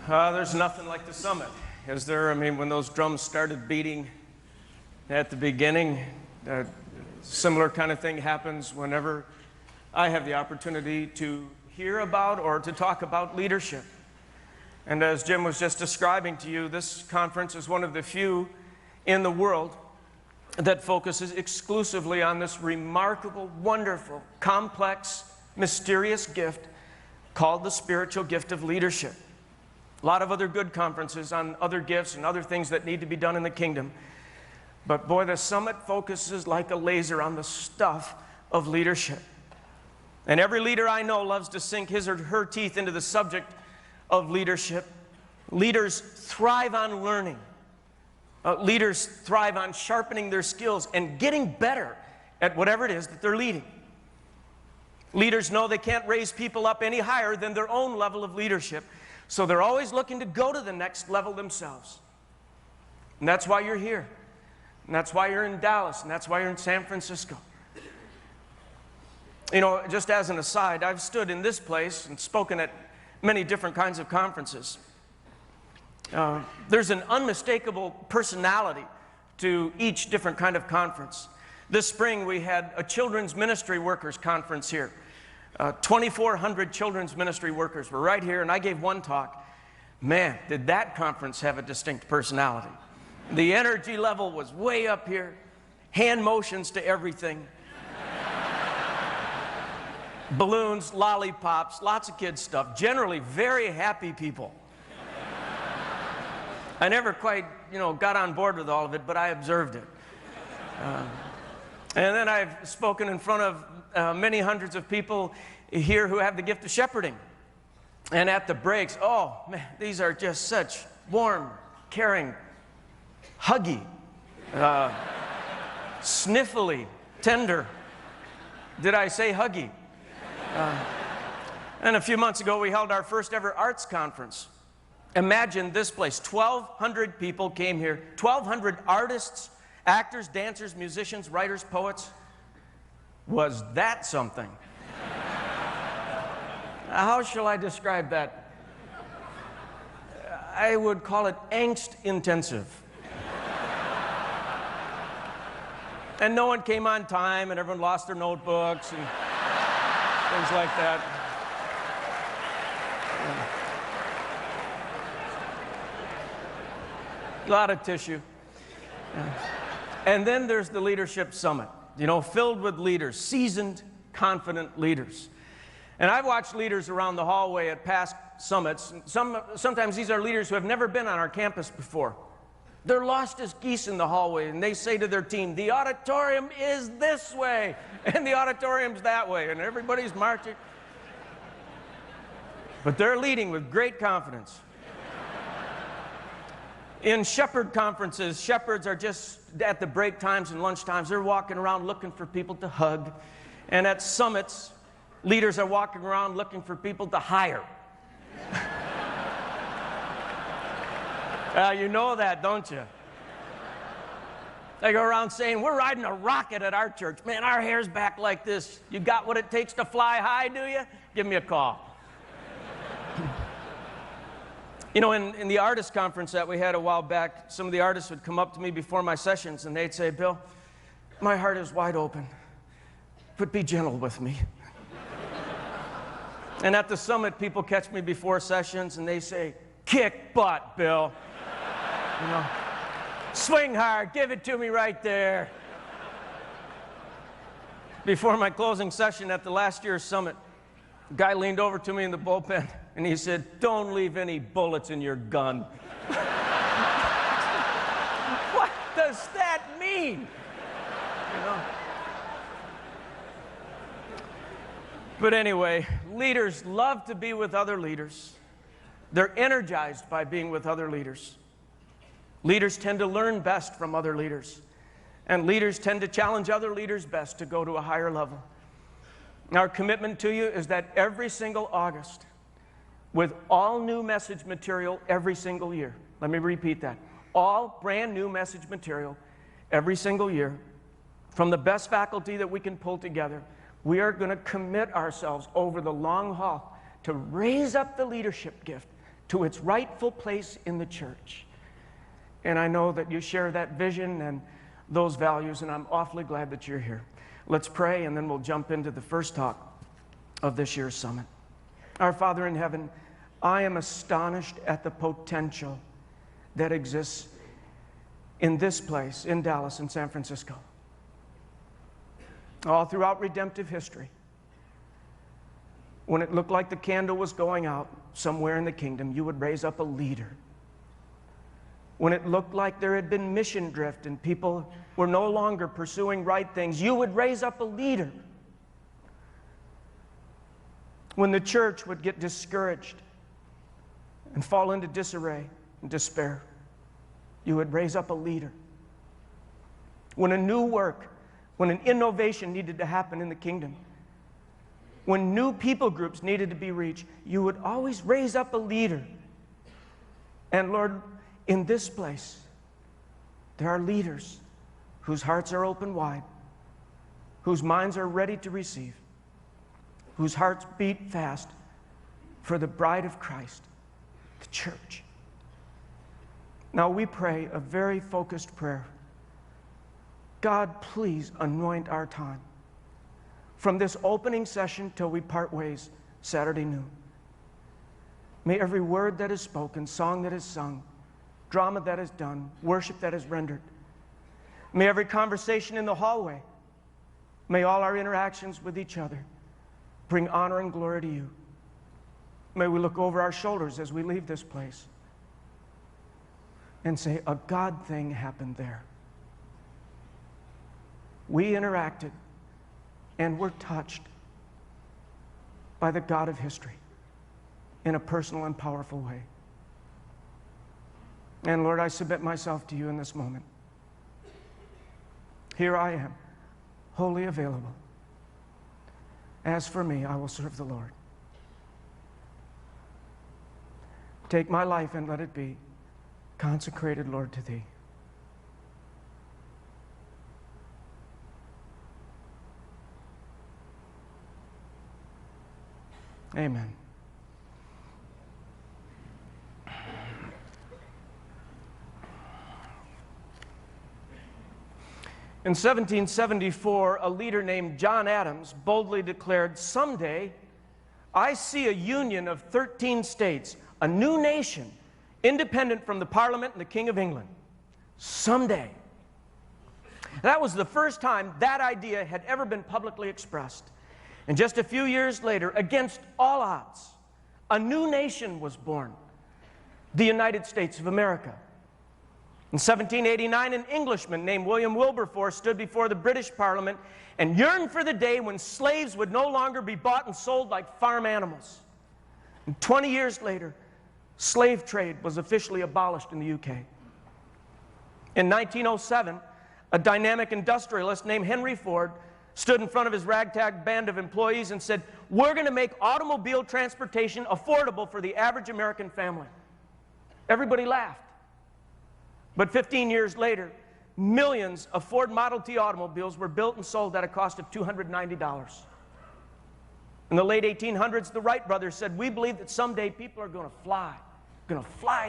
There's nothing like the summit, is there? I mean, when those drums started beating at the beginning, similar kind of thing happens whenever I have the opportunity to hear about or to talk about leadership. And as Jim was just describing to you, this conference is one of the few in the world that focuses exclusively on this remarkable, wonderful, complex, mysterious gift called the spiritual gift of leadership. A lot of other good conferences on other gifts and other things that need to be done in the kingdom. But boy, the summit focuses like a laser on the stuff of leadership. And every leader I know loves to sink his or her teeth into the subject of leadership. Leaders thrive on learning. Leaders thrive on sharpening their skills and getting better at whatever it is that they're leading. Leaders know they can't raise people up any higher than their own level of leadership. So they're always looking to go to the next level themselves. And that's why you're here. And that's why you're in Dallas. And that's why you're in San Francisco. You know, just as an aside, I've stood in this place and spoken at many different kinds of conferences. There's an unmistakable personality to each different kind of conference. This spring we had a children's ministry workers conference here. 2,400 children's ministry workers were right here, and I gave one talk. Man, did that conference have a distinct personality. The energy level was way up here, hand motions to everything. Balloons, lollipops, lots of kids stuff, generally very happy people. I never quite, got on board with all of it, but I observed it. And then I've spoken in front of many hundreds of people here who have the gift of shepherding. And at the breaks, oh man, these are just such warm, caring, huggy, sniffly, tender. Did I say huggy? And a few months ago, we held our first ever arts conference. Imagine this place, 1,200 people came here, 1,200 artists, actors, dancers, musicians, writers, poets. Was that something? How shall I describe that? I would call it angst intensive. And no one came on time, and everyone lost their notebooks and things like that. A lot of tissue. And then there's the Leadership Summit, filled with leaders, seasoned, confident leaders. And I've watched leaders around the hallway at past summits. Sometimes these are leaders who have never been on our campus before. They're lost as geese in the hallway, and they say to their team, the auditorium is this way, and the auditorium's that way, and everybody's marching. But they're leading with great confidence. In shepherd conferences, shepherds are just at the break times and lunch times. They're walking around looking for people to hug. And at summits, leaders are walking around looking for people to hire. You know that, don't you? They go around saying, we're riding a rocket at our church. Man, our hair's back like this. You got what it takes to fly high, do you? Give me a call. In the artist conference that we had a while back, some of the artists would come up to me before my sessions and they'd say, Bill, my heart is wide open, but be gentle with me. And at the summit, people catch me before sessions and they say, kick butt, Bill. Swing hard, give it to me right there. Before my closing session at the last year's summit, a guy leaned over to me in the bullpen and he said, don't leave any bullets in your gun. What does that mean? But anyway, leaders love to be with other leaders. They're energized by being with other leaders. Leaders tend to learn best from other leaders. And leaders tend to challenge other leaders best to go to a higher level. Our commitment to you is that every single August, with all new message material every single year. Let me repeat that. All brand new message material every single year from the best faculty that we can pull together. We are going to commit ourselves over the long haul to raise up the leadership gift to its rightful place in the church. And I know that you share that vision and those values, and I'm awfully glad that you're here. Let's pray, and then we'll jump into the first talk of this year's summit. Our Father in heaven, I am astonished at the potential that exists in this place, in Dallas and San Francisco. All throughout redemptive history, when it looked like the candle was going out somewhere in the kingdom, you would raise up a leader. When it looked like there had been mission drift and people were no longer pursuing right things, you would raise up a leader. When the church would get discouraged and fall into disarray and despair, you would raise up a leader. When a new work, when an innovation needed to happen in the kingdom, when new people groups needed to be reached, you would always raise up a leader. And Lord, in this place, there are leaders whose hearts are open wide, whose minds are ready to receive, whose hearts beat fast for the bride of Christ, the church. Now we pray a very focused prayer. God, please anoint our time from this opening session till we part ways Saturday noon. May every word that is spoken, song that is sung, drama that is done, worship that is rendered, may every conversation in the hallway, may all our interactions with each other bring honor and glory to you. May we look over our shoulders as we leave this place and say, a God thing happened there. We interacted and were touched by the God of history in a personal and powerful way. And Lord, I submit myself to you in this moment. Here I am, wholly available. As for me, I will serve the Lord. Take my life and let it be consecrated, Lord, to thee. Amen. In 1774, a leader named John Adams boldly declared, "Someday, I see a union of 13 states, a new nation, independent from the Parliament and the King of England. Someday." That was the first time that idea had ever been publicly expressed. And just a few years later, against all odds, a new nation was born, the United States of America. In 1789, an Englishman named William Wilberforce stood before the British Parliament and yearned for the day when slaves would no longer be bought and sold like farm animals. And 20 years later, slave trade was officially abolished in the UK. In 1907, a dynamic industrialist named Henry Ford stood in front of his ragtag band of employees and said, "We're going to make automobile transportation affordable for the average American family." Everybody laughed. But 15 years later, millions of Ford Model T automobiles were built and sold at a cost of $290. In the late 1800s, the Wright brothers said, "We believe that someday people are going to fly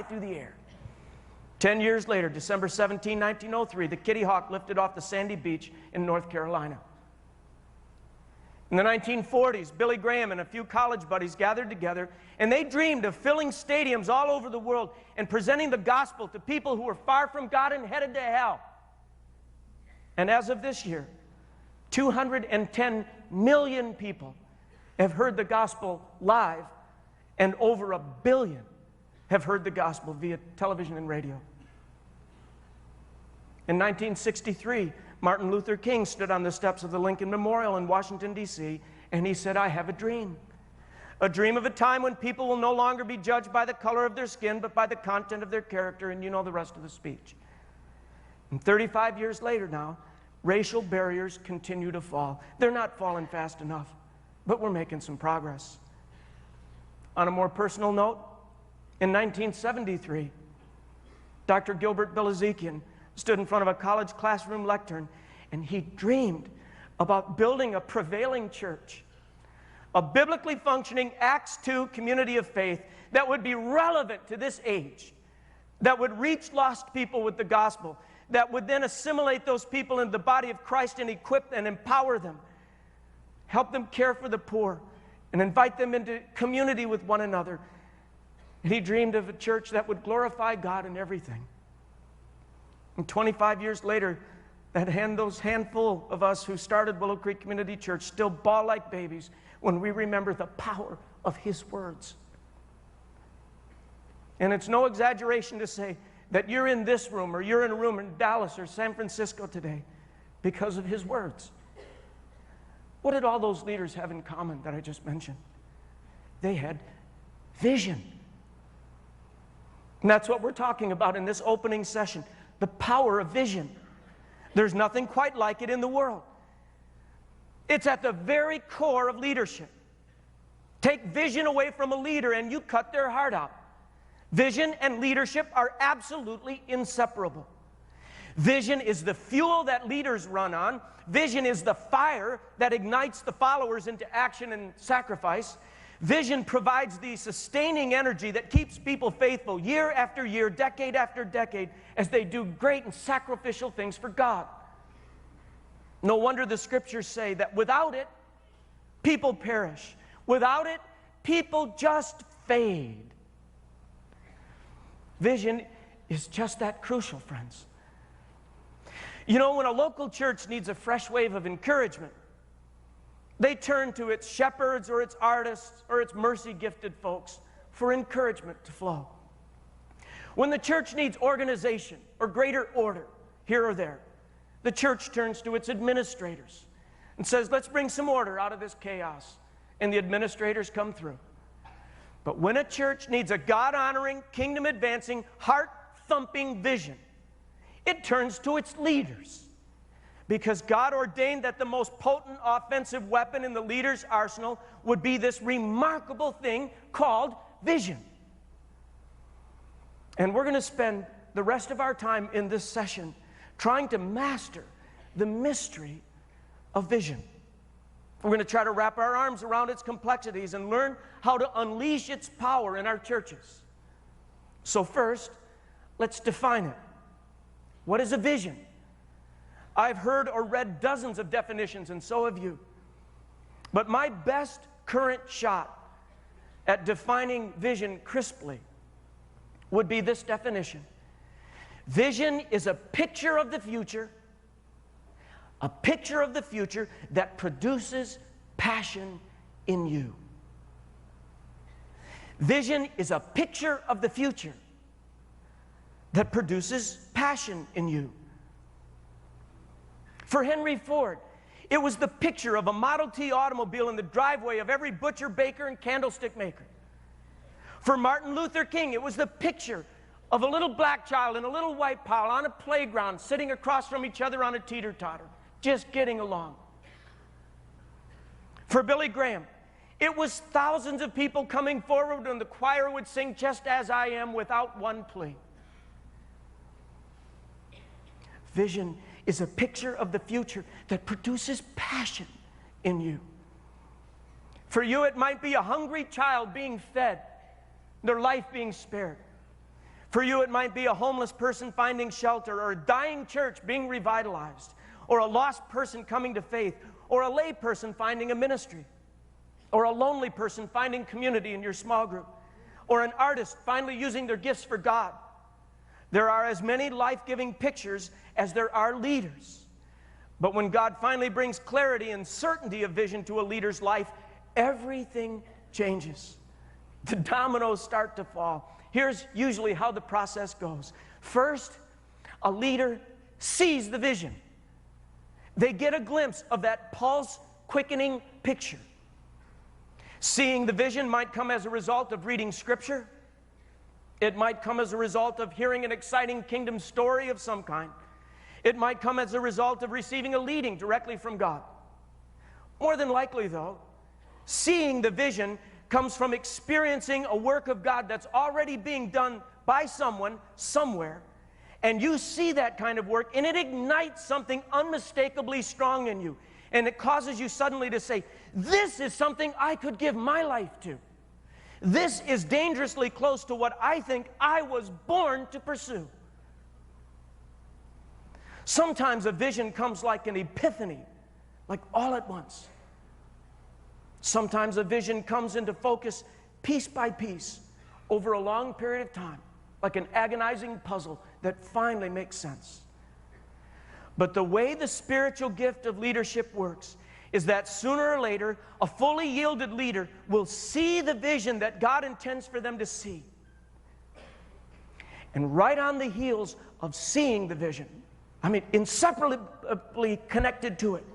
through the air." 10 years later, December 17, 1903, the Kitty Hawk lifted off the sandy beach in North Carolina. In the 1940s, Billy Graham and a few college buddies gathered together, and they dreamed of filling stadiums all over the world and presenting the gospel to people who were far from God and headed to hell. And as of this year, 210 million people have heard the gospel live, and over 1 billion have heard the gospel via television and radio. In 1963, Martin Luther King stood on the steps of the Lincoln Memorial in Washington, D.C., and he said, "I have a dream of a time when people will no longer be judged by the color of their skin, but by the content of their character," and you know the rest of the speech. And 35 years later now, racial barriers continue to fall. They're not falling fast enough, but we're making some progress. On a more personal note, in 1973, Dr. Gilbert Bilezikian stood in front of a college classroom lectern, and he dreamed about building a prevailing church, a biblically functioning Acts 2 community of faith that would be relevant to this age, that would reach lost people with the gospel, that would then assimilate those people into the body of Christ and equip and empower them, help them care for the poor, and invite them into community with one another. And he dreamed of a church that would glorify God in everything. And 25 years later, those handful of us who started Willow Creek Community Church still bawl like babies when we remember the power of his words. And it's no exaggeration to say that you're in this room or you're in a room in Dallas or San Francisco today because of his words. What did all those leaders have in common that I just mentioned? They had vision. And that's what we're talking about in this opening session, the power of vision. There's nothing quite like it in the world. It's at the very core of leadership. Take vision away from a leader and you cut their heart out. Vision and leadership are absolutely inseparable. Vision is the fuel that leaders run on. Vision is the fire that ignites the followers into action and sacrifice. Vision provides the sustaining energy that keeps people faithful year after year, decade after decade, as they do great and sacrificial things for God. No wonder the scriptures say that without it, people perish. Without it, people just fade. Vision is just that crucial, friends. You know, when a local church needs a fresh wave of encouragement, they turn to its shepherds or its artists or its mercy-gifted folks for encouragement to flow. When the church needs organization or greater order here or there, the church turns to its administrators and says, let's bring some order out of this chaos. And the administrators come through. But when a church needs a God-honoring, kingdom-advancing, heart-thumping vision, it turns to its leaders. Because God ordained that the most potent offensive weapon in the leader's arsenal would be this remarkable thing called vision. And we're going to spend the rest of our time in this session trying to master the mystery of vision. We're going to try to wrap our arms around its complexities and learn how to unleash its power in our churches. So first, let's define it. What is a vision? I've heard or read dozens of definitions, and so have you. But my best current shot at defining vision crisply would be this definition. Vision is a picture of the future that produces passion in you. Vision is a picture of the future that produces passion in you. For Henry Ford, it was the picture of a Model T automobile in the driveway of every butcher, baker, and candlestick maker. For Martin Luther King, it was the picture of a little black child and a little white pal on a playground sitting across from each other on a teeter-totter, just getting along. For Billy Graham, it was thousands of people coming forward and the choir would sing "Just As I Am" without one plea. Vision is a picture of the future that produces passion in you. For you, it might be a hungry child being fed, their life being spared. For you, it might be a homeless person finding shelter, or a dying church being revitalized, or a lost person coming to faith, or a lay person finding a ministry, or a lonely person finding community in your small group, or an artist finally using their gifts for God. There are as many life-giving pictures as there are leaders. But when God finally brings clarity and certainty of vision to a leader's life, everything changes. The dominoes start to fall. Here's usually how the process goes. First, a leader sees the vision. They get a glimpse of that pulse-quickening picture. Seeing the vision might come as a result of reading Scripture. It might come as a result of hearing an exciting kingdom story of some kind. It might come as a result of receiving a leading directly from God. More than likely, though, seeing the vision comes from experiencing a work of God that's already being done by someone, somewhere, and you see that kind of work, and it ignites something unmistakably strong in you. And it causes you suddenly to say, this is something I could give my life to. This is dangerously close to what I think I was born to pursue. Sometimes a vision comes like an epiphany, like all at once. Sometimes a vision comes into focus piece by piece over a long period of time, like an agonizing puzzle that finally makes sense. But the way the spiritual gift of leadership works is that sooner or later, a fully yielded leader will see the vision that God intends for them to see. And right on the heels of seeing the vision, I mean, inseparably connected to it,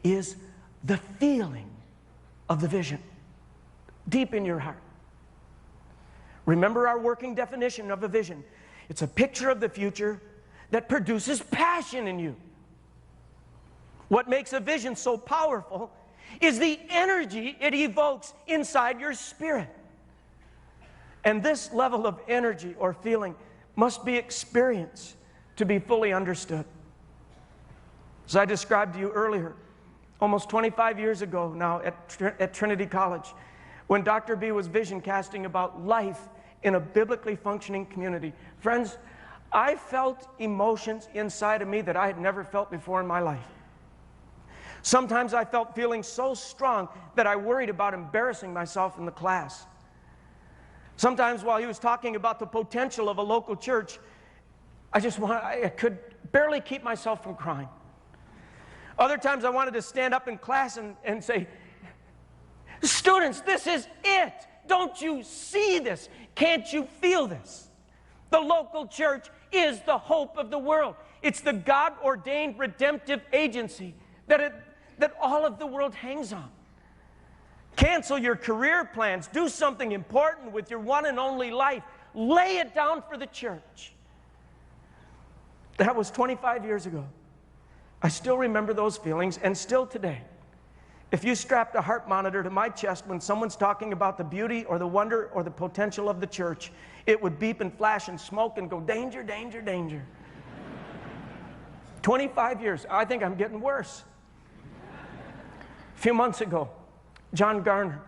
is the feeling of the vision deep in your heart. Remember our working definition of a vision. It's a picture of the future that produces passion in you. What makes a vision so powerful is the energy it evokes inside your spirit. And this level of energy or feeling must be experienced to be fully understood. As I described to you earlier, almost 25 years ago now at Trinity College, when Dr. B was vision casting about life in a biblically functioning community. Friends, I felt emotions inside of me that I had never felt before in my life. Sometimes I felt feelings so strong that I worried about embarrassing myself in the class. Sometimes while he was talking about the potential of a local church, I could barely keep myself from crying. Other times I wanted to stand up in class and say, students, this is it. Don't you see this? Can't you feel this? The local church is the hope of the world. It's the God-ordained redemptive agency that all of the world hangs on. Cancel your career plans. Do something important with your one and only life. Lay it down for the church. That was 25 years ago. I still remember those feelings, and still today. If you strapped a heart monitor to my chest when someone's talking about the beauty or the wonder or the potential of the church, it would beep and flash and smoke and go, danger, danger, danger. 25 years. I think I'm getting worse. A few months ago, John Garner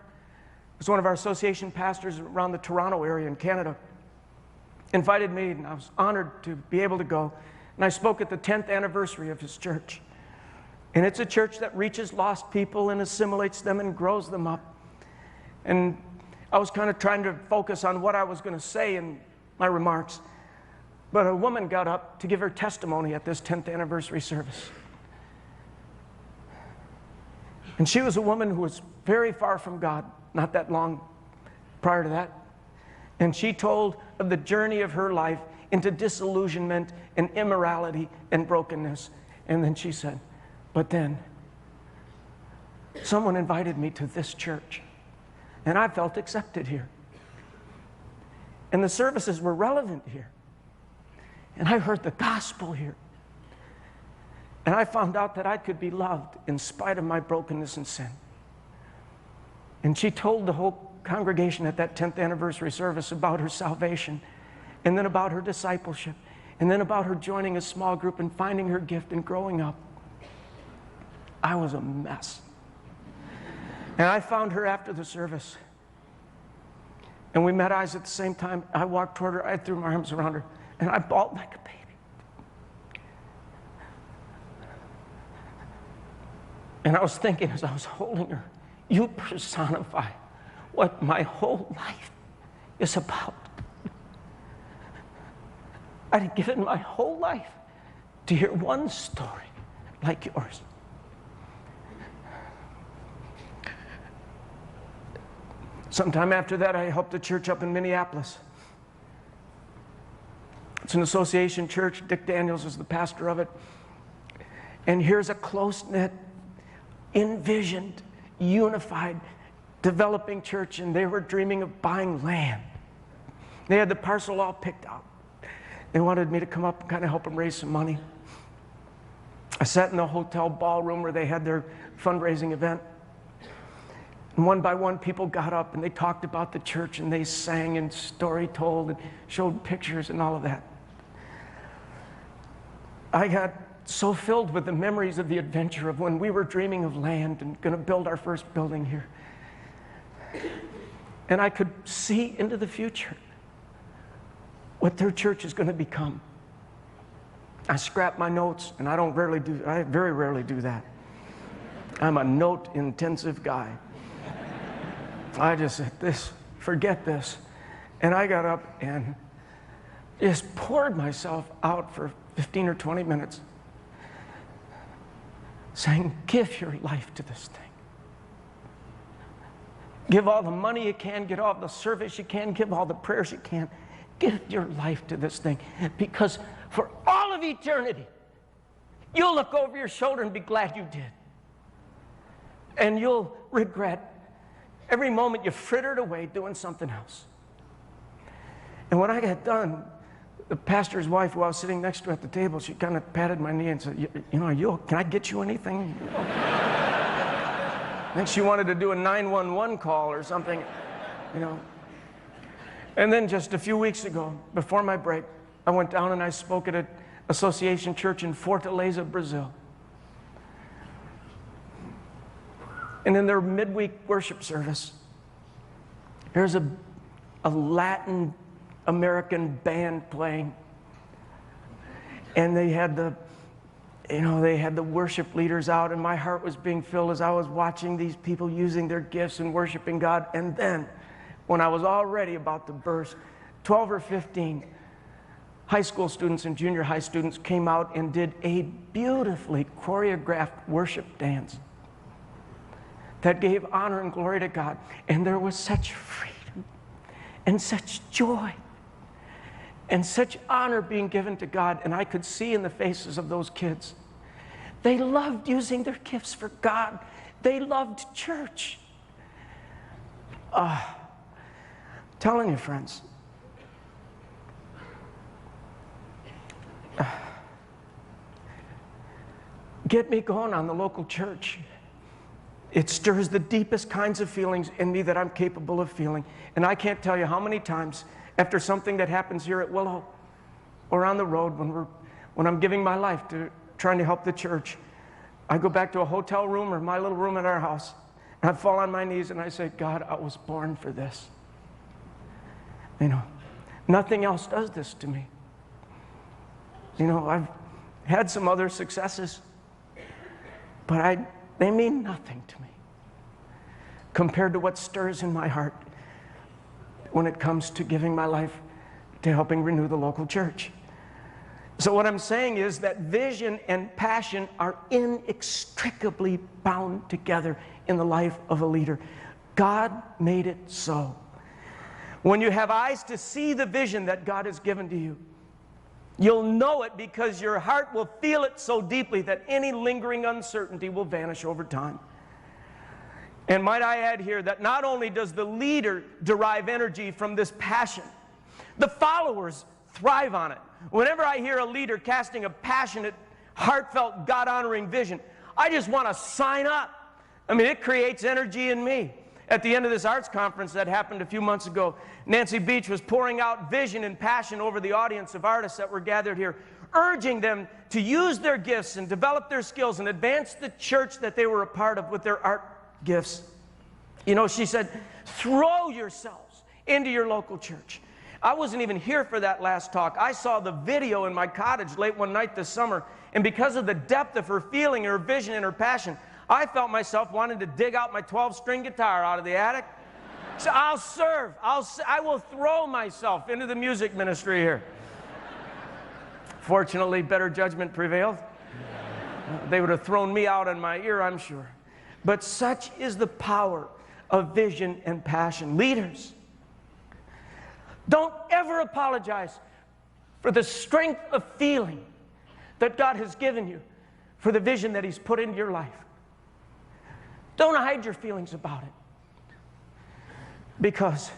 was one of our association pastors around the Toronto area in Canada, invited me, and I was honored to be able to go. And I spoke at the 10th anniversary of his church. And it's a church that reaches lost people and assimilates them and grows them up. And I was kind of trying to focus on what I was going to say in my remarks. But a woman got up to give her testimony at this 10th anniversary service. And she was a woman who was very far from God, not that long prior to that. And she told of the journey of her life into disillusionment and immorality and brokenness. And then she said, but then someone invited me to this church, and I felt accepted here. And the services were relevant here. And I heard the gospel here. And I found out that I could be loved in spite of my brokenness and sin. And she told the whole congregation at that 10th anniversary service about her salvation, and then about her discipleship, and then about her joining a small group and finding her gift and growing up. I was a mess. And I found her after the service. And we met eyes at the same time. I walked toward her, I threw my arms around her, and I bawled like a baby. And I was thinking as I was holding her, you personify what my whole life is about. I'd given my whole life to hear one story like yours. Sometime after that, I helped a church up in Minneapolis. It's an association church. Dick Daniels is the pastor of it. And here's a close-knit, envisioned, unified, developing church, and they were dreaming of buying land. They had the parcel all picked out. They wanted me to come up and kind of help them raise some money. I sat in the hotel ballroom where they had their fundraising event. And one by one, people got up and they talked about the church and they sang and story told and showed pictures and all of that. I got so filled with the memories of the adventure of when we were dreaming of land and going to build our first building here. And I could see into the future what their church is going to become. I scrap my notes, and I very rarely do that. I'm a note-intensive guy. I just said, forget this. And I got up and just poured myself out for 15 or 20 minutes, saying, give your life to this thing. Give all the money you can, get all the service you can, give all the prayers you can. Give your life to this thing, because for all of eternity, you'll look over your shoulder and be glad you did. And you'll regret every moment you frittered away doing something else. And when I got done, the pastor's wife, who I was sitting next to at the table, she kind of patted my knee and said, can I get you anything? I think she wanted to do a 911 call or something, And then just a few weeks ago, before my break, I went down and I spoke at an association church in Fortaleza, Brazil. And in their midweek worship service, there's a Latin American band playing. And they had the worship leaders out, and my heart was being filled as I was watching these people using their gifts and worshiping God. And then, when I was already about to burst, 12 or 15 high school students and junior high students came out and did a beautifully choreographed worship dance that gave honor and glory to God. And there was such freedom and such joy and such honor being given to God. And I could see in the faces of those kids, they loved using their gifts for God. They loved church. Telling you, friends, get me going on the local church. It stirs the deepest kinds of feelings in me that I'm capable of feeling. And I can't tell you how many times after something that happens here at Willow or on the road when I'm giving my life to trying to help the church, I go back to a hotel room or my little room at our house, and I fall on my knees and I say, God, I was born for this. Nothing else does this to me. I've had some other successes, but they mean nothing to me compared to what stirs in my heart when it comes to giving my life to helping renew the local church. So what I'm saying is that vision and passion are inextricably bound together in the life of a leader. God made it so. When you have eyes to see the vision that God has given to you, you'll know it because your heart will feel it so deeply that any lingering uncertainty will vanish over time. And might I add here that not only does the leader derive energy from this passion, the followers thrive on it. Whenever I hear a leader casting a passionate, heartfelt, God-honoring vision, I just want to sign up. It creates energy in me. At the end of this arts conference that happened a few months ago, Nancy Beach was pouring out vision and passion over the audience of artists that were gathered here, urging them to use their gifts and develop their skills and advance the church that they were a part of with their art gifts. She said, throw yourselves into your local church. I wasn't even here for that last talk. I saw the video in my cottage late one night this summer, and because of the depth of her feeling, her vision, and her passion, I felt myself wanting to dig out my 12-string guitar out of the attic. So I'll serve. I will throw myself into the music ministry here. Fortunately, better judgment prevailed. They would have thrown me out on my ear, I'm sure. But such is the power of vision and passion. Leaders, don't ever apologize for the strength of feeling that God has given you, for the vision that He's put into your life. Don't hide your feelings about it. Because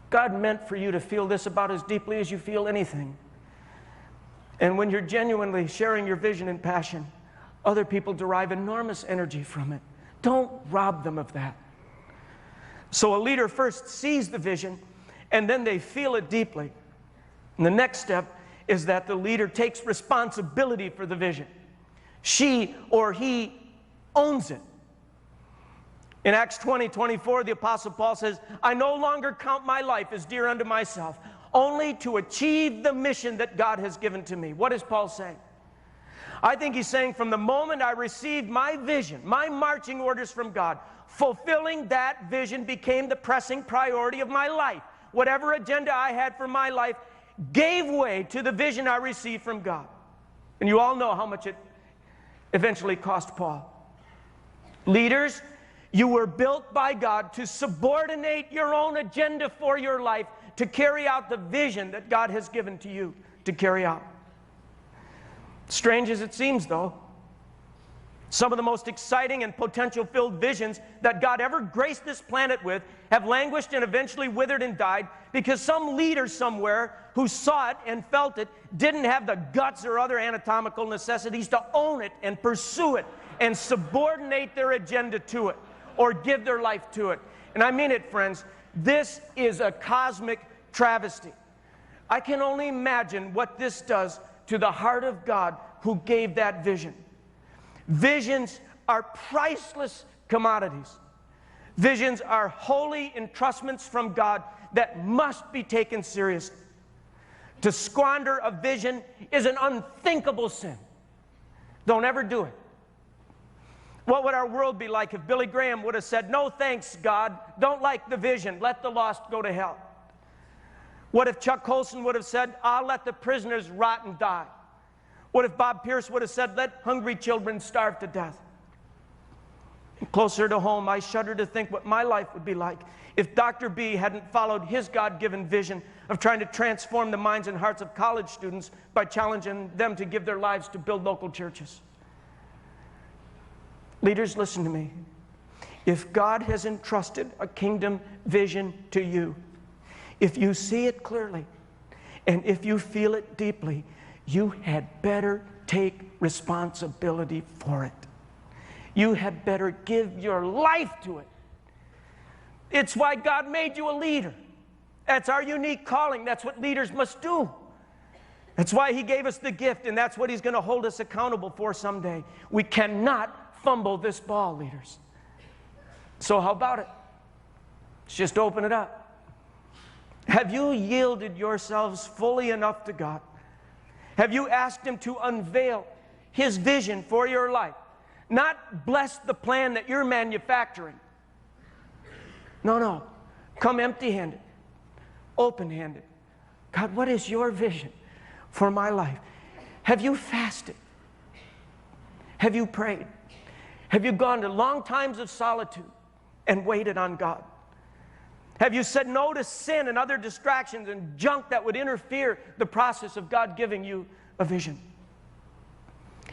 God meant for you to feel this about as deeply as you feel anything. And when you're genuinely sharing your vision and passion, other people derive enormous energy from it. Don't rob them of that. So a leader first sees the vision, and then they feel it deeply. And the next step is that the leader takes responsibility for the vision. She or he owns it. In Acts 20:24, the Apostle Paul says, I no longer count my life as dear unto myself, only to achieve the mission that God has given to me. What is Paul saying? I think he's saying from the moment I received my vision, my marching orders from God, fulfilling that vision became the pressing priority of my life. Whatever agenda I had for my life gave way to the vision I received from God. And you all know how much it eventually cost Paul. Leaders, you were built by God to subordinate your own agenda for your life to carry out the vision that God has given to you to carry out. Strange as it seems, though, some of the most exciting and potential-filled visions that God ever graced this planet with have languished and eventually withered and died because some leader somewhere who saw it and felt it didn't have the guts or other anatomical necessities to own it and pursue it and subordinate their agenda to it or give their life to it. And I mean it, friends. This is a cosmic travesty. I can only imagine what this does to the heart of God who gave that vision. Visions are priceless commodities. Visions are holy entrustments from God that must be taken seriously. To squander a vision is an unthinkable sin. Don't ever do it. What would our world be like if Billy Graham would have said, no thanks, God, don't like the vision, let the lost go to hell? What if Chuck Colson would have said, I'll let the prisoners rot and die? What if Bob Pierce would have said, let hungry children starve to death? And closer to home, I shudder to think what my life would be like if Dr. B hadn't followed his God-given vision of trying to transform the minds and hearts of college students by challenging them to give their lives to build local churches. Leaders, listen to me. If God has entrusted a kingdom vision to you, if you see it clearly, and if you feel it deeply, you had better take responsibility for it. You had better give your life to it. It's why God made you a leader. That's our unique calling. That's what leaders must do. That's why He gave us the gift, and that's what He's going to hold us accountable for someday. We cannot fumble this ball, leaders. So how about it? Let's just open it up. Have you yielded yourselves fully enough to God? Have you asked Him to unveil His vision for your life? Not bless the plan that you're manufacturing. No. Come empty-handed, open-handed. God, what is your vision for my life? Have you fasted? Have you prayed? Have you gone to long times of solitude and waited on God? Have you said no to sin and other distractions and junk that would interfere the process of God giving you a vision?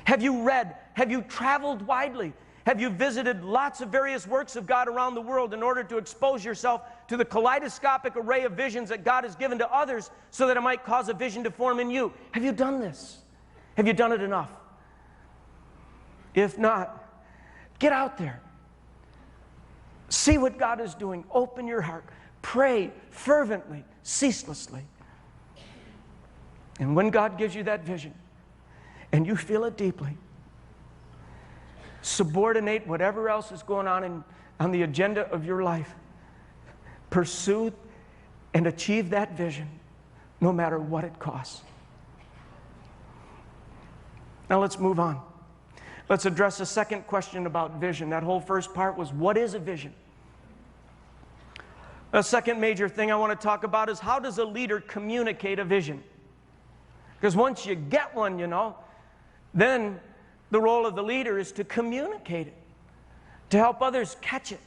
Have you read? Have you traveled widely? Have you visited lots of various works of God around the world in order to expose yourself to the kaleidoscopic array of visions that God has given to others so that it might cause a vision to form in you? Have you done this? Have you done it enough? If not, get out there. See what God is doing. Open your heart. Pray fervently, ceaselessly. And when God gives you that vision, and you feel it deeply, subordinate whatever else is going on the agenda of your life. Pursue and achieve that vision, no matter what it costs. Now let's move on. Let's address the second question about vision. That whole first part was, what is a vision? The second major thing I want to talk about is, how does a leader communicate a vision? Because once you get one, then the role of the leader is to communicate it, to help others catch it.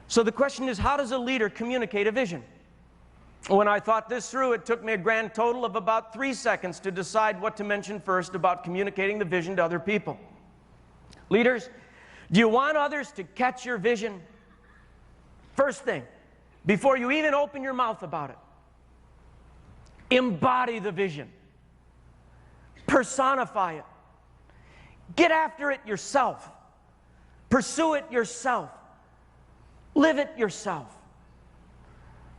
So the question is, how does a leader communicate a vision? When I thought this through, it took me a grand total of about 3 seconds to decide what to mention first about communicating the vision to other people. Leaders, do you want others to catch your vision? First thing, before you even open your mouth about it, embody the vision. Personify it. Get after it yourself. Pursue it yourself. Live it yourself.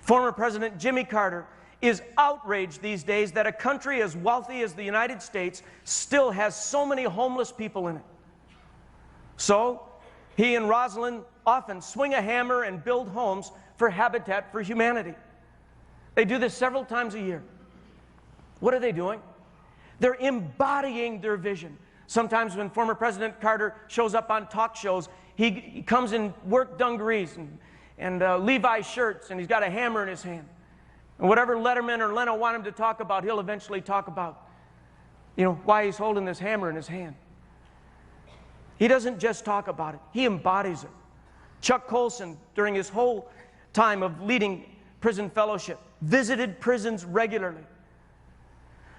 Former President Jimmy Carter is outraged these days that a country as wealthy as the United States still has so many homeless people in it. So he and Rosalind often swing a hammer and build homes for Habitat for Humanity. They do this several times a year. What are they doing? They're embodying their vision. Sometimes when former President Carter shows up on talk shows, he comes in work dungarees and Levi shirts, and he's got a hammer in his hand. And whatever Letterman or Leno want him to talk about, he'll eventually talk about, why he's holding this hammer in his hand. He doesn't just talk about it, he embodies it. Chuck Colson, during his whole time of leading prison fellowship, visited prisons regularly.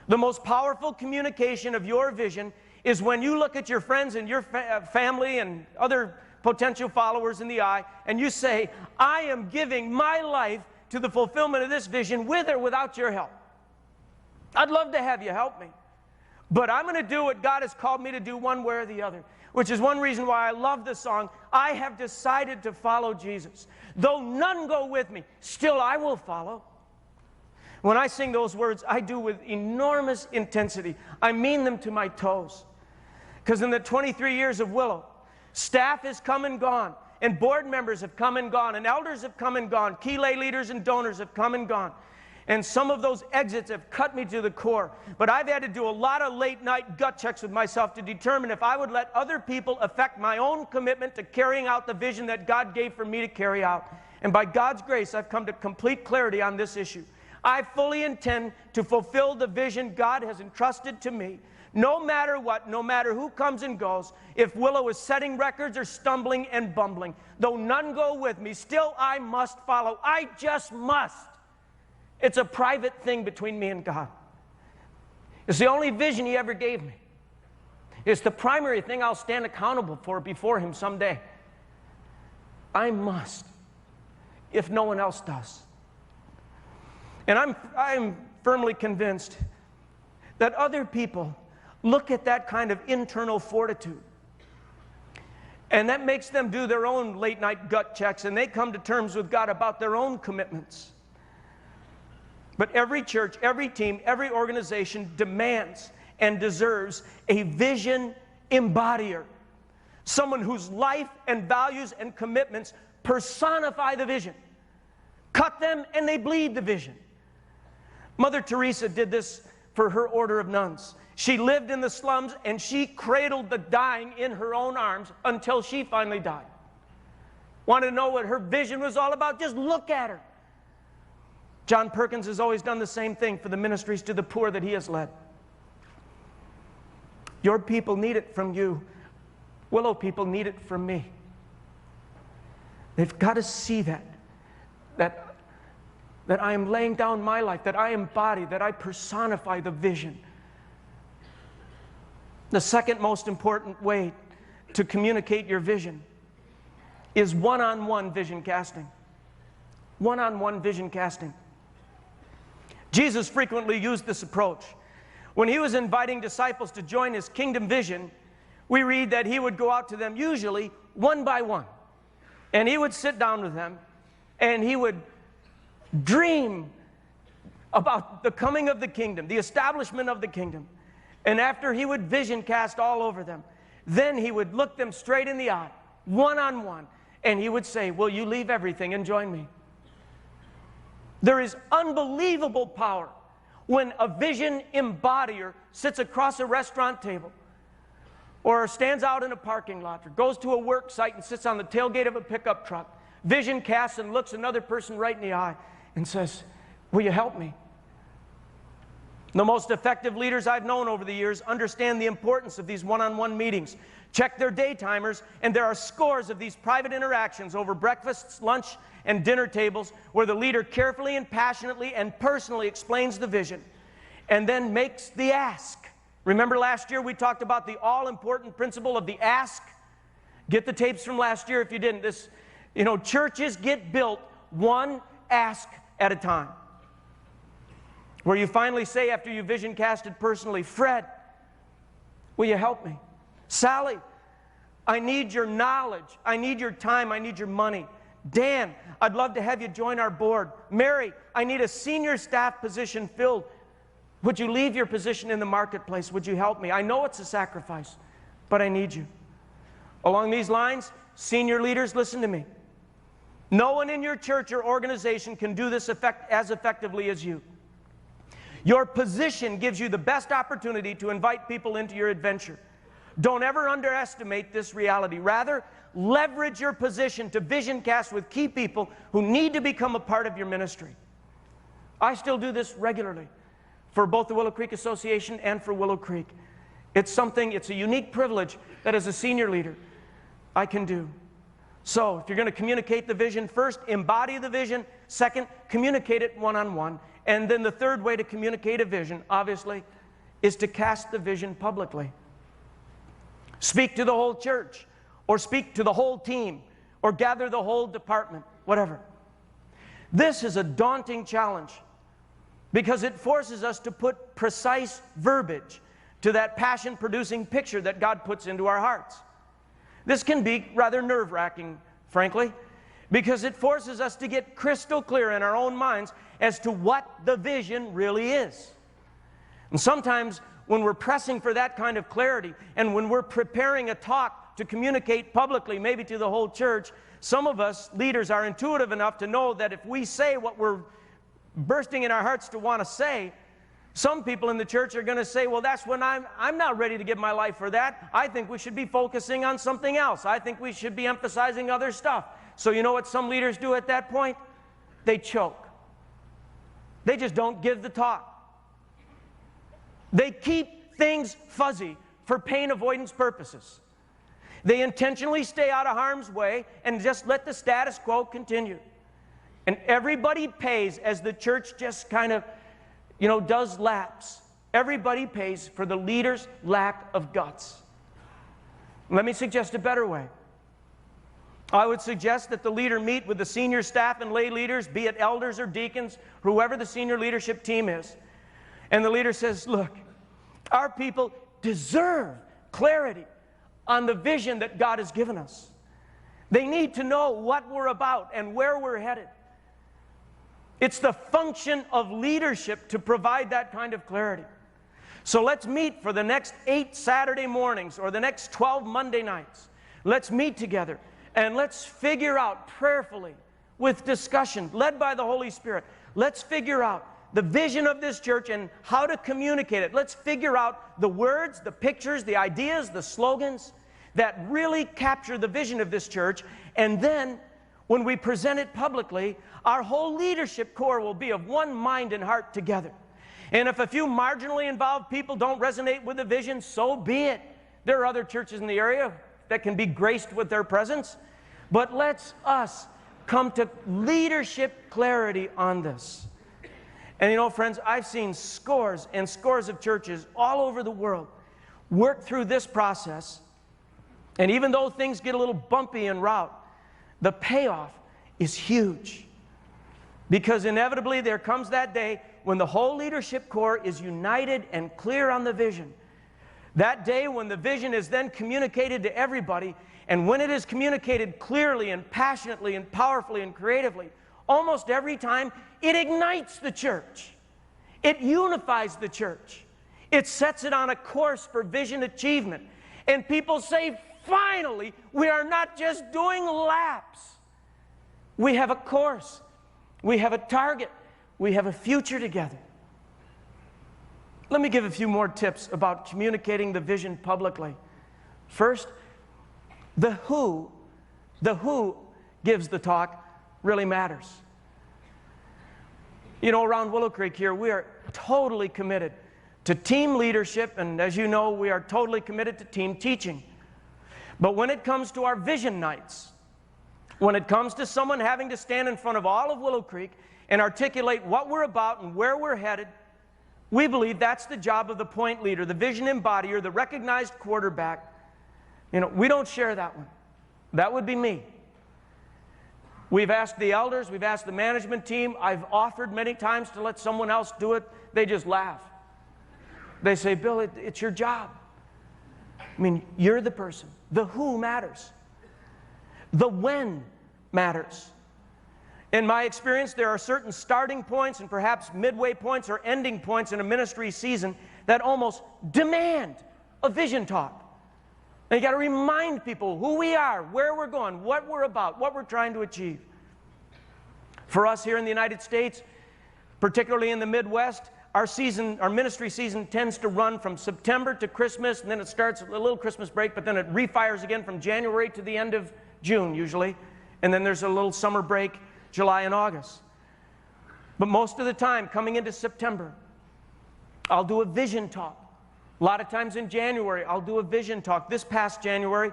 The most powerful communication of your vision is when you look at your friends and your family and other potential followers in the eye, and you say, I am giving my life to the fulfillment of this vision with or without your help. I'd love to have you help me, but I'm going to do what God has called me to do one way or the other, which is one reason why I love the song, I have decided to follow Jesus. Though none go with me, still I will follow. When I sing those words, I do with enormous intensity. I mean them to my toes. Because in the 23 years of Willow, staff has come and gone, and board members have come and gone, and elders have come and gone, key lay leaders and donors have come and gone. And some of those exits have cut me to the core. But I've had to do a lot of late night gut checks with myself to determine if I would let other people affect my own commitment to carrying out the vision that God gave for me to carry out. And by God's grace, I've come to complete clarity on this issue. I fully intend to fulfill the vision God has entrusted to me, no matter what, no matter who comes and goes. If Willow is setting records or stumbling and bumbling, though none go with me, still I must follow. I just must. It's a private thing between me and God. It's the only vision He ever gave me. It's the primary thing I'll stand accountable for before Him someday. I must, if no one else does. And I'm firmly convinced that other people look at that kind of internal fortitude, and that makes them do their own late-night gut checks, and they come to terms with God about their own commitments. But every church, every team, every organization demands and deserves a vision embodier, someone whose life and values and commitments personify the vision, cut them and they bleed the vision. Mother Teresa did this for her order of nuns. She lived in the slums and she cradled the dying in her own arms until she finally died. Want to know what her vision was all about? Just look at her. John Perkins has always done the same thing for the ministries to the poor that he has led. Your people need it from you. Willow people need it from me. They've got to see that I am laying down my life, that I embody, that I personify the vision. The second most important way to communicate your vision is one-on-one vision casting. One-on-one vision casting. Jesus frequently used this approach. When He was inviting disciples to join His kingdom vision, we read that He would go out to them usually one by one. And He would sit down with them and He would dream about the coming of the kingdom, the establishment of the kingdom. And after He would vision cast all over them, then He would look them straight in the eye, one-on-one, and He would say, will you leave everything and join me? There is unbelievable power when a vision embodier sits across a restaurant table or stands out in a parking lot or goes to a work site and sits on the tailgate of a pickup truck, vision casts and looks another person right in the eye and says, will you help me? The most effective leaders I've known over the years understand the importance of these one-on-one meetings. Check their day timers, and there are scores of these private interactions over breakfasts, lunch, and dinner tables where the leader carefully and passionately and personally explains the vision and then makes the ask. Remember last year we talked about the all-important principle of the ask? Get the tapes from last year if you didn't. Churches get built one ask at a time. Where you finally say after you vision casted personally, Fred, will you help me? Sally, I need your knowledge, I need your time, I need your money Dan, I'd love to have you join our board. Mary, I need a senior staff position filled. Would you leave your position in the marketplace? Would you help me? I know it's a sacrifice, but I need you. Along these lines, senior leaders, listen to me. No one in your church or organization can do this as effectively as you. Your position gives you the best opportunity to invite people into your adventure. Don't ever underestimate this reality. Rather, leverage your position to vision cast with key people who need to become a part of your ministry. I still do this regularly for both the Willow Creek Association and for Willow Creek. It's a unique privilege that as a senior leader I can do. So if you're going to communicate the vision, first, embody the vision. Second, communicate it one-on-one. And then the third way to communicate a vision, obviously, is to cast the vision publicly. Speak to the whole church, or speak to the whole team, or gather the whole department, whatever. This is a daunting challenge because it forces us to put precise verbiage to that passion-producing picture that God puts into our hearts. This can be rather nerve-wracking, frankly, because it forces us to get crystal clear in our own minds as to what the vision really is. And sometimes when we're pressing for that kind of clarity and when we're preparing a talk to communicate publicly, maybe to the whole church, some of us leaders are intuitive enough to know that if we say what we're bursting in our hearts to want to say, some people in the church are going to say, well, that's when I'm not ready to give my life for that. I think we should be focusing on something else. I think we should be emphasizing other stuff. So you know what some leaders do at that point? They choke. They just don't give the talk. They keep things fuzzy for pain avoidance purposes. They intentionally stay out of harm's way and just let the status quo continue. And everybody pays as the church just kind of, does laps. Everybody pays for the leader's lack of guts. Let me suggest a better way. I would suggest that the leader meet with the senior staff and lay leaders, be it elders or deacons, whoever the senior leadership team is. And the leader says, look, our people deserve clarity on the vision that God has given us. They need to know what we're about and where we're headed. It's the function of leadership to provide that kind of clarity. So let's meet for the next 8 Saturday mornings or the next 12 Monday nights. Let's meet together and let's figure out prayerfully with discussion led by the Holy Spirit. Let's figure out the vision of this church and how to communicate it. Let's figure out the words, the pictures, the ideas, the slogans that really capture the vision of this church. And then when we present it publicly, our whole leadership core will be of one mind and heart together. And if a few marginally involved people don't resonate with the vision, so be it. There are other churches in the area that can be graced with their presence. But let's us come to leadership clarity on this. And friends, I've seen scores and scores of churches all over the world work through this process. And even though things get a little bumpy en route, the payoff is huge. Because inevitably there comes that day when the whole leadership core is united and clear on the vision. That day when the vision is then communicated to everybody, and when it is communicated clearly and passionately and powerfully and creatively, almost every time it ignites the church. It unifies the church. It sets it on a course for vision achievement. And people say, finally, we are not just doing laps. We have a course. We have a target. We have a future together. Let me give a few more tips about communicating the vision publicly. First, the who gives the talk really matters. Around Willow Creek here, we are totally committed to team leadership, and as you know, we are totally committed to team teaching. But when it comes to our vision nights, when it comes to someone having to stand in front of all of Willow Creek and articulate what we're about and where we're headed, we believe that's the job of the point leader, the vision embodier, the recognized quarterback. We don't share that one. That would be me. We've asked the elders, we've asked the management team, I've offered many times to let someone else do it. They just laugh. They say, Bill, it's your job. You're the person. The who matters. The when matters. In my experience, there are certain starting points and perhaps midway points or ending points in a ministry season that almost demand a vision talk. And you got to remind people who we are, where we're going, what we're about, what we're trying to achieve. For us here in the United States, particularly in the Midwest, our ministry season tends to run from September to Christmas, and then it starts a little Christmas break, but then it refires again from January to the end of June usually. And then there's a little summer break, July and August. But most of the time, coming into September, I'll do a vision talk. A lot of times in January, I'll do a vision talk. This past January,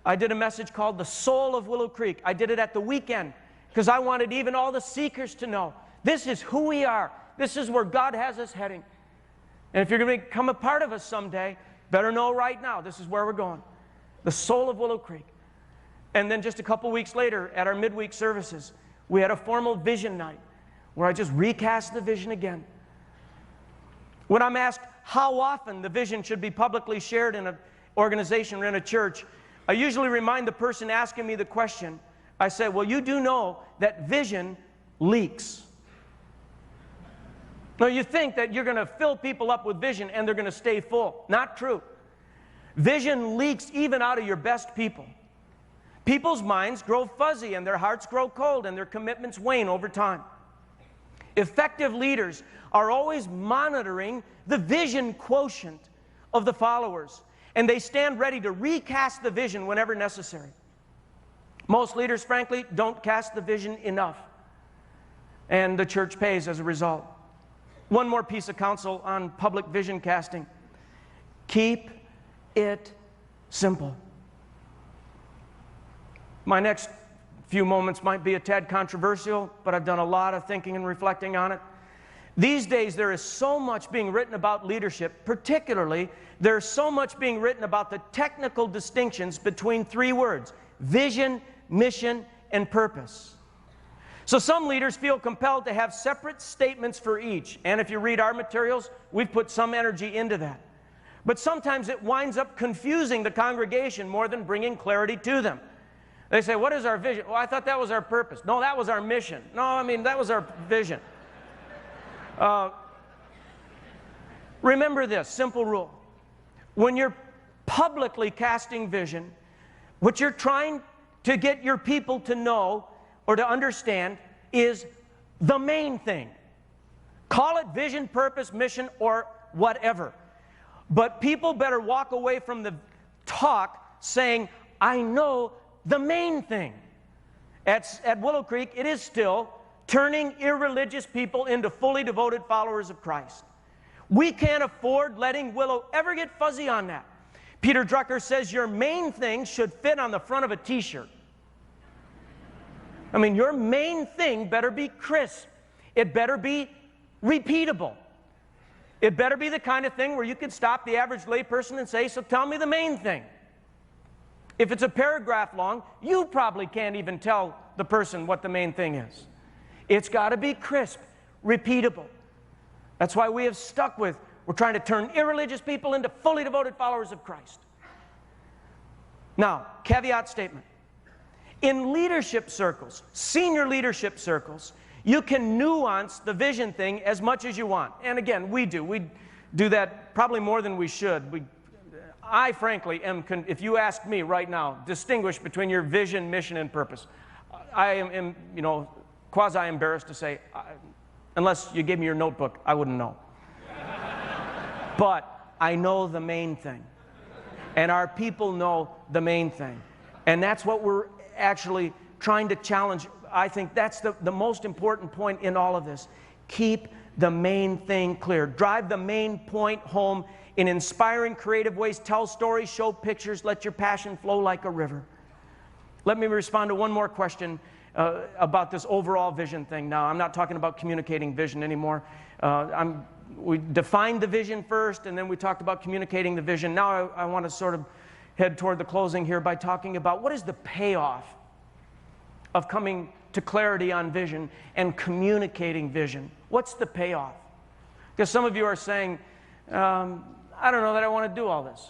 I did a message called The Soul of Willow Creek. I did it at the weekend because I wanted even all the seekers to know this is who we are. This is where God has us heading. And if you're going to become a part of us someday, better know right now this is where we're going. The soul of Willow Creek. And then just a couple weeks later, at our midweek services, we had a formal vision night where I just recast the vision again. When I'm asked how often the vision should be publicly shared in an organization or in a church, I usually remind the person asking me the question, I say, well, you do know that vision leaks. Now, you think that you're going to fill people up with vision and they're going to stay full. Not true. Vision leaks even out of your best people. People's minds grow fuzzy and their hearts grow cold and their commitments wane over time. Effective leaders are always monitoring the vision quotient of the followers, and they stand ready to recast the vision whenever necessary. Most leaders, frankly, don't cast the vision enough, and the church pays as a result. One more piece of counsel on public vision casting. Keep it simple. My next few moments might be a tad controversial, but I've done a lot of thinking and reflecting on it. These days, there is so much being written about leadership. Particularly, there's so much being written about the technical distinctions between three words: vision, mission, and purpose. So some leaders feel compelled to have separate statements for each. And if you read our materials, we've put some energy into that. But sometimes it winds up confusing the congregation more than bringing clarity to them. They say, what is our vision? Well, I thought that was our purpose. No, that was our mission. No, I mean, that was our vision. Remember this simple rule. When you're publicly casting vision, what you're trying to get your people to know or to understand is the main thing. Call it vision, purpose, mission, or whatever. But people better walk away from the talk saying, I know the main thing. At Willow Creek, it is still turning irreligious people into fully devoted followers of Christ. We can't afford letting Willow ever get fuzzy on that. Peter Drucker says your main thing should fit on the front of a t-shirt. I mean, your main thing better be crisp. It better be repeatable. It better be the kind of thing where you could stop the average layperson and say, so tell me the main thing. If it's a paragraph long, you probably can't even tell the person what the main thing is. It's got to be crisp, repeatable. That's why we have stuck with, we're trying to turn irreligious people into fully devoted followers of Christ. Now, caveat statement. In leadership circles, senior leadership circles, you can nuance the vision thing as much as you want. And again, we do. We do that probably more than we should. I frankly am, if you ask me right now, distinguish between your vision, mission, and purpose. I am quasi-embarrassed to say, unless you gave me your notebook, I wouldn't know. But I know the main thing. And our people know the main thing. And that's what we're actually trying to challenge. I think that's the most important point in all of this. Keep the main thing clear. Drive the main point home in inspiring, creative ways. Tell stories, show pictures, let your passion flow like a river. Let me respond to one more question about this overall vision thing. Now, I'm not talking about communicating vision anymore. We defined the vision first, and then we talked about communicating the vision. Now I want to sort of head toward the closing here by talking about what is the payoff of coming to clarity on vision and communicating vision. What's the payoff? Because some of you are saying, I don't know that I want to do all this.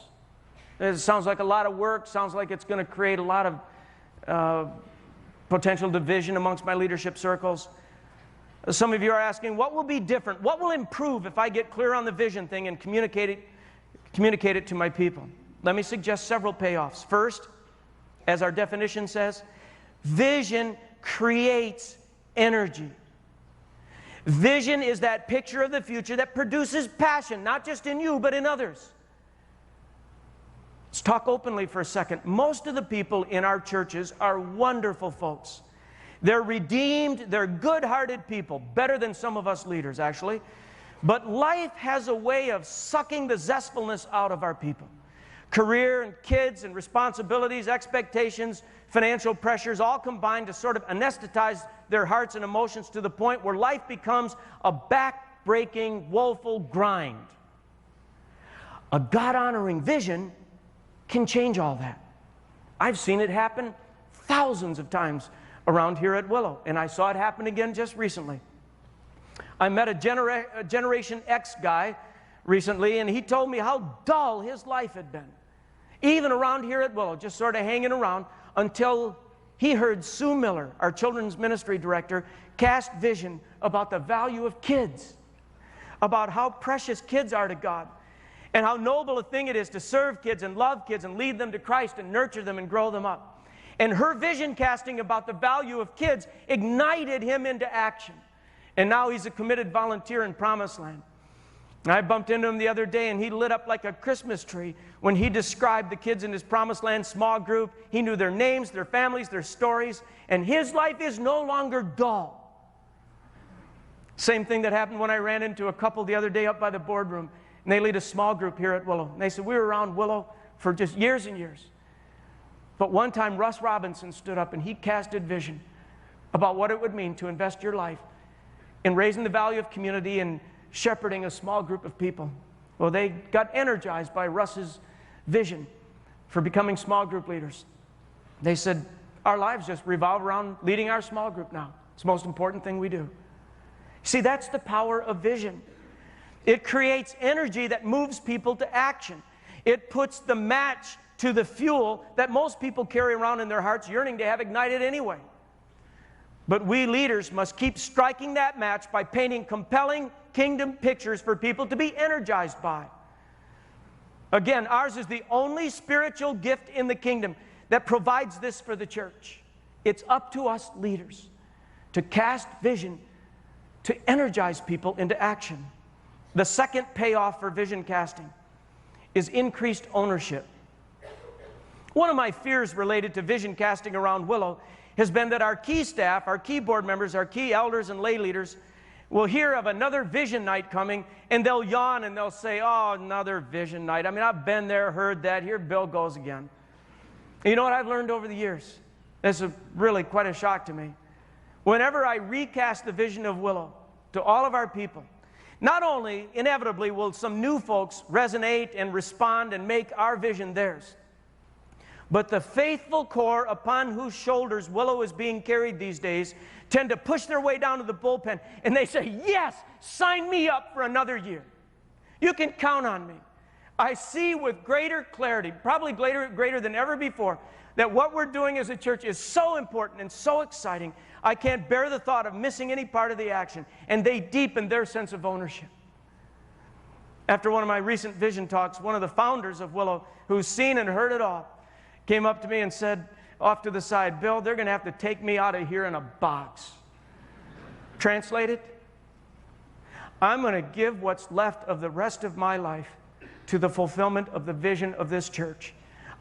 It sounds like a lot of work, sounds like it's going to create a lot of potential division amongst my leadership circles. Some of you are asking, what will be different? What will improve if I get clear on the vision thing and communicate it to my people? Let me suggest several payoffs. First, as our definition says, vision creates energy. Vision is that picture of the future that produces passion, not just in you, but in others. Let's talk openly for a second. Most of the people in our churches are wonderful folks. They're redeemed, they're good-hearted people, better than some of us leaders, actually. But life has a way of sucking the zestfulness out of our people. Career and kids and responsibilities, expectations, financial pressures, all combine to sort of anesthetize their hearts and emotions to the point where life becomes a back-breaking, woeful grind. A God-honoring vision can change all that. I've seen it happen thousands of times around here at Willow, and I saw it happen again just recently. I met a Generation X guy recently, and he told me how dull his life had been. Even around here at Willow, just sort of hanging around until he heard Sue Miller, our children's ministry director, cast vision about the value of kids, about how precious kids are to God, and how noble a thing it is to serve kids and love kids and lead them to Christ and nurture them and grow them up. And her vision casting about the value of kids ignited him into action. And now he's a committed volunteer in Promised Land. I bumped into him the other day, and he lit up like a Christmas tree when he described the kids in his Promised Land small group. He knew their names, their families, their stories, and his life is no longer dull. Same thing that happened when I ran into a couple the other day up by the boardroom, and they lead a small group here at Willow. And they said, we were around Willow for just years and years. But one time, Russ Robinson stood up, and he casted vision about what it would mean to invest your life in raising the value of community and shepherding a small group of people. Well, they got energized by Russ's vision for becoming small group leaders. They said, our lives just revolve around leading our small group now. It's the most important thing we do. See, that's the power of vision. It creates energy that moves people to action. It puts the match to the fuel that most people carry around in their hearts, yearning to have ignited anyway. But we leaders must keep striking that match by painting compelling kingdom pictures for people to be energized by. Again, ours is the only spiritual gift in the kingdom that provides this for the church. It's up to us leaders to cast vision, to energize people into action. The second payoff for vision casting is increased ownership. One of my fears related to vision casting around Willow has been that our key staff, our key board members, our key elders and lay leaders will hear of another vision night coming, and they'll yawn and they'll say, oh, another vision night. I mean, I've been there, heard that. Here Bill goes again. And you know what I've learned over the years? This is really quite a shock to me. Whenever I recast the vision of Willow to all of our people, not only inevitably will some new folks resonate and respond and make our vision theirs, but the faithful core upon whose shoulders Willow is being carried these days tend to push their way down to the bullpen, and they say, yes, sign me up for another year. You can count on me. I see with greater clarity, probably greater than ever before, that what we're doing as a church is so important and so exciting, I can't bear the thought of missing any part of the action, and they deepen their sense of ownership. After one of my recent vision talks, one of the founders of Willow, who's seen and heard it all, came up to me and said, off to the side, Bill, they're going to have to take me out of here in a box. Translated, I'm going to give what's left of the rest of my life to the fulfillment of the vision of this church.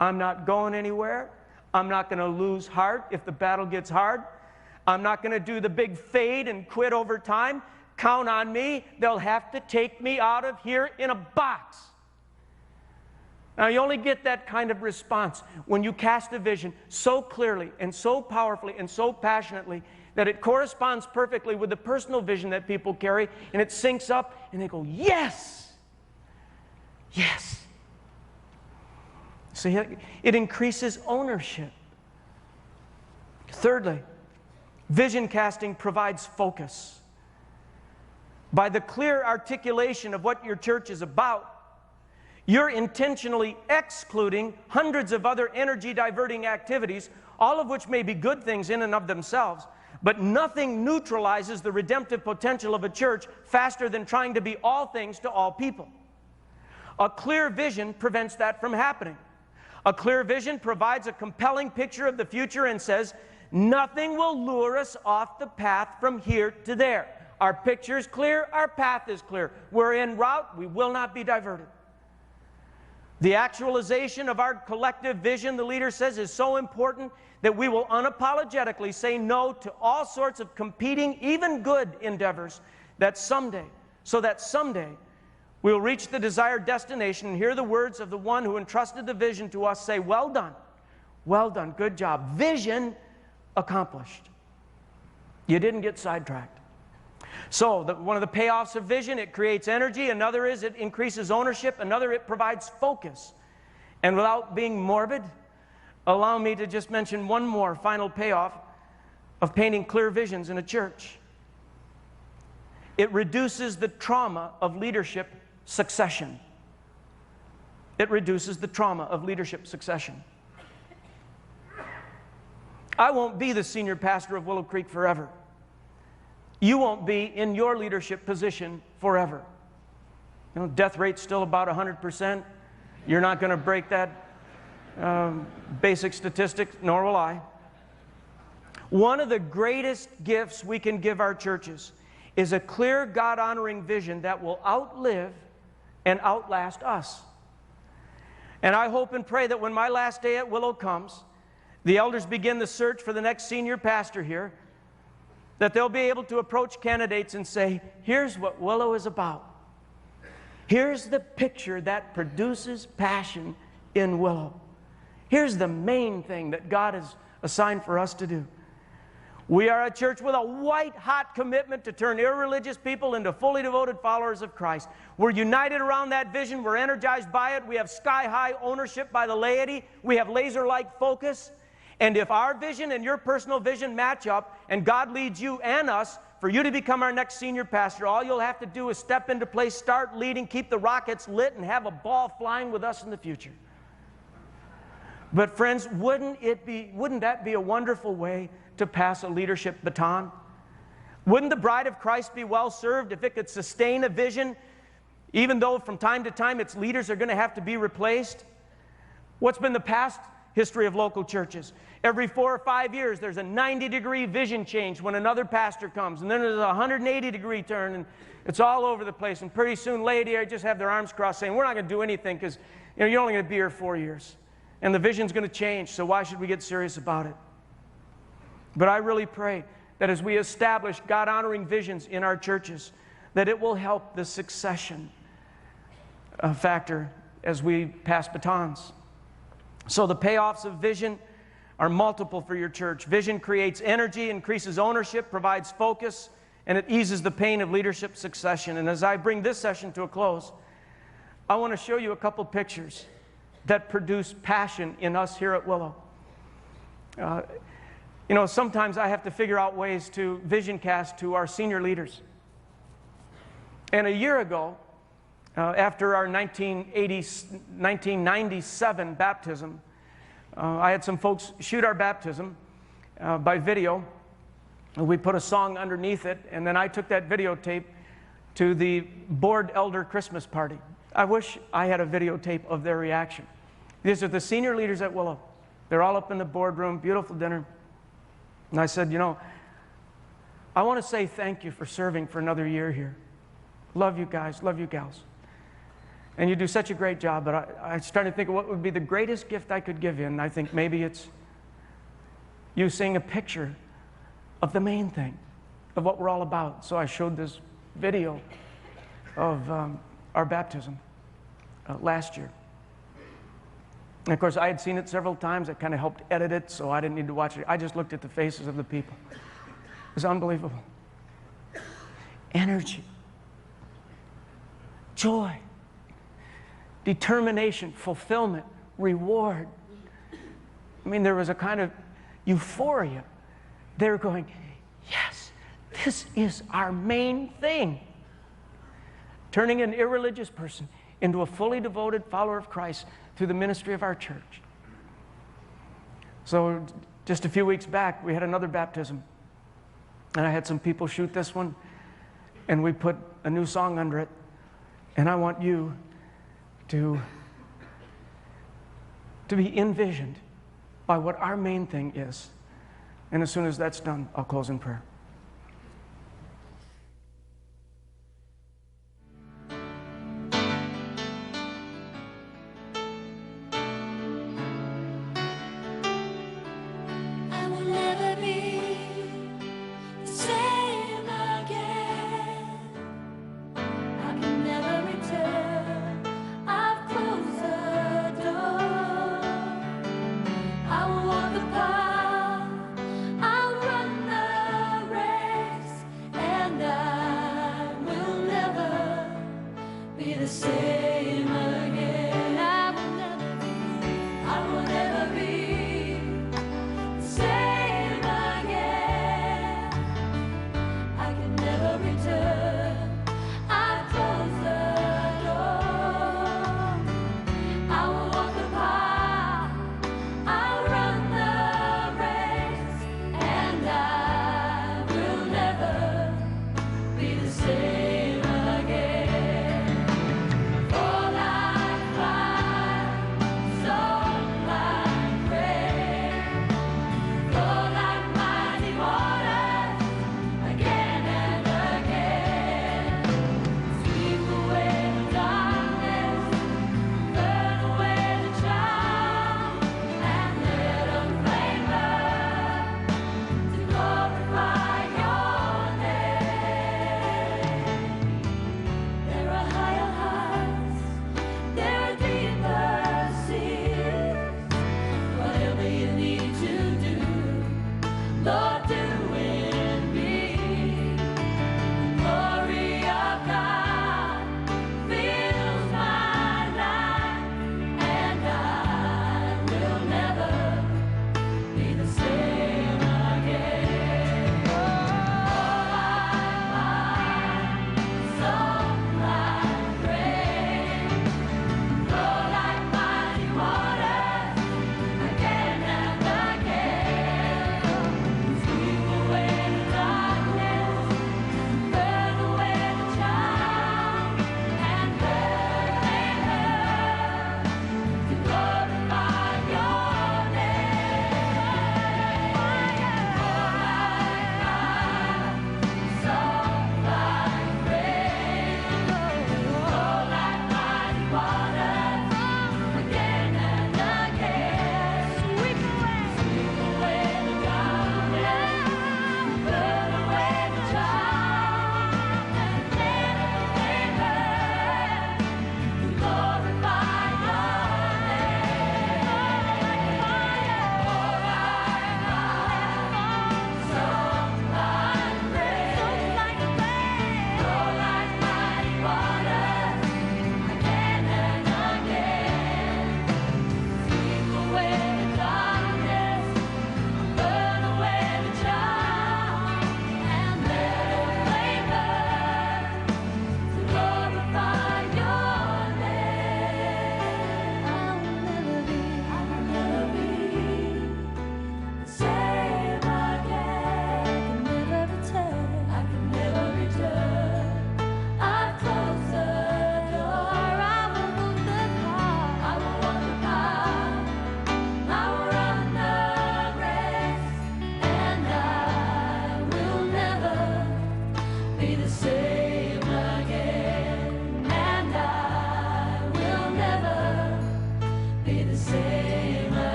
I'm not going anywhere. I'm not going to lose heart if the battle gets hard. I'm not going to do the big fade and quit over time. Count on me. They'll have to take me out of here in a box. Now, you only get that kind of response when you cast a vision so clearly and so powerfully and so passionately that it corresponds perfectly with the personal vision that people carry, and it syncs up, and they go, yes! Yes! See, it increases ownership. Thirdly, vision casting provides focus. By the clear articulation of what your church is about, you're intentionally excluding hundreds of other energy-diverting activities all of which may be good things in and of themselves, but nothing neutralizes the redemptive potential of a church faster than trying to be all things to all people. A clear vision prevents that from happening. A clear vision provides a compelling picture of the future and says, nothing will lure us off the path from here to there. Our picture is clear, our path is clear. We're en route, we will not be diverted. The actualization of our collective vision, the leader says, is so important that we will unapologetically say no to all sorts of competing, even good endeavors, so that someday we will reach the desired destination and hear the words of the one who entrusted the vision to us say, well done, good job. Vision accomplished. You didn't get sidetracked. So one of the payoffs of vision, it creates energy. Another is it increases ownership. Another, it provides focus. And without being morbid, allow me to just mention one more final payoff of painting clear visions in a church. It reduces the trauma of leadership succession. It reduces the trauma of leadership succession. I won't be the senior pastor of Willow Creek forever. You won't be in your leadership position forever. You know, death rate's still about 100%. You're not going to break that basic statistic, nor will I. One of the greatest gifts we can give our churches is a clear, God-honoring vision that will outlive and outlast us. And I hope and pray that when my last day at Willow comes, the elders begin the search for the next senior pastor here, that they'll be able to approach candidates and say, here's what Willow is about. Here's the picture that produces passion in Willow. Here's the main thing that God has assigned for us to do. We are a church with a white-hot commitment to turn irreligious people into fully devoted followers of Christ. We're united around that vision. We're energized by it. We have sky-high ownership by the laity. We have laser-like focus. And if our vision and your personal vision match up, and God leads you and us for you to become our next senior pastor, all you'll have to do is step into place, start leading, keep the rockets lit, and have a ball flying with us in the future. But friends, wouldn't that be a wonderful way to pass a leadership baton? Wouldn't the bride of Christ be well served if it could sustain a vision, even though from time to time its leaders are going to have to be replaced? What's been the past history of local churches? Every 4 or 5 years, there's a 90-degree vision change when another pastor comes, and then there's a 180-degree turn, and it's all over the place. And pretty soon, laity just have their arms crossed, saying, "We're not going to do anything because you're only going to be here 4 years, and the vision's going to change. So why should we get serious about it?" But I really pray that as we establish God-honoring visions in our churches, that it will help the succession factor as we pass batons. So the payoffs of vision are multiple for your church. Vision creates energy, increases ownership, provides focus, and it eases the pain of leadership succession. And as I bring this session to a close, I want to show you a couple pictures that produce passion in us here at Willow. Sometimes I have to figure out ways to vision cast to our senior leaders. And a year ago, after our 1997 baptism, I had some folks shoot our baptism by video. We put a song underneath it, and then I took that videotape to the board elder Christmas party. I wish I had a videotape of their reaction. These are the senior leaders at Willow. They're all up in the boardroom, beautiful dinner. And I said, I want to say thank you for serving for another year here. Love you guys, love you gals. And you do such a great job, but I started to think of what would be the greatest gift I could give you, and I think maybe it's you seeing a picture of the main thing, of what we're all about. So I showed this video of our baptism last year. And of course, I had seen it several times. I kind of helped edit it, so I didn't need to watch it. I just looked at the faces of the people. It was unbelievable. Energy, joy, determination, fulfillment, reward. I mean, there was a kind of euphoria. They were going, yes, this is our main thing. Turning an irreligious person into a fully devoted follower of Christ through the ministry of our church. So Just a few weeks back, we had another baptism. And I had some people shoot this one, and we put a new song under it. And I want you to be envisioned by what our main thing is. And as soon as that's done, I'll close in prayer.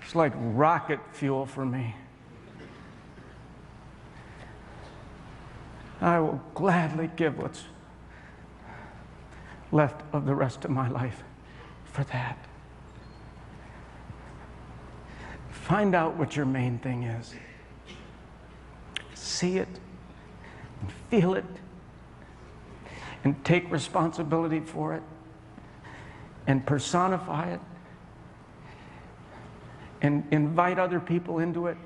It's like rocket fuel for me. I will gladly give what's left of the rest of my life for that. Find out what your main thing is. See it and feel it and take responsibility for it and personify it and invite other people into it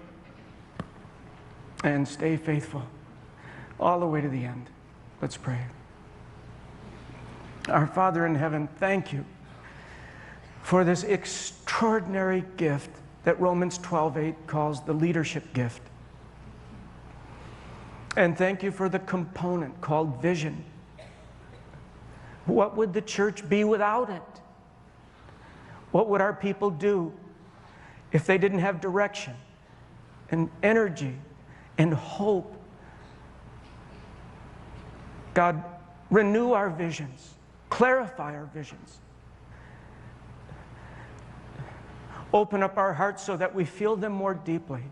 and stay faithful all the way to the end. Let's pray. Our Father in heaven, thank you for this extraordinary gift that Romans 12:8 calls the leadership gift. And thank you for the component called vision. What would the church be without it? What would our people do if they didn't have direction and energy and hope? God, renew our visions, clarify our visions. Open up our hearts so that we feel them more deeply.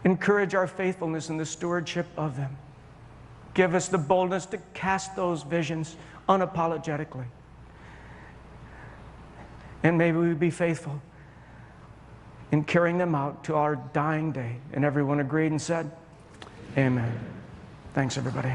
Encourage our faithfulness in the stewardship of them. Give us the boldness to cast those visions unapologetically. And may we be faithful in carrying them out to our dying day. And everyone agreed and said, amen. Thanks, everybody.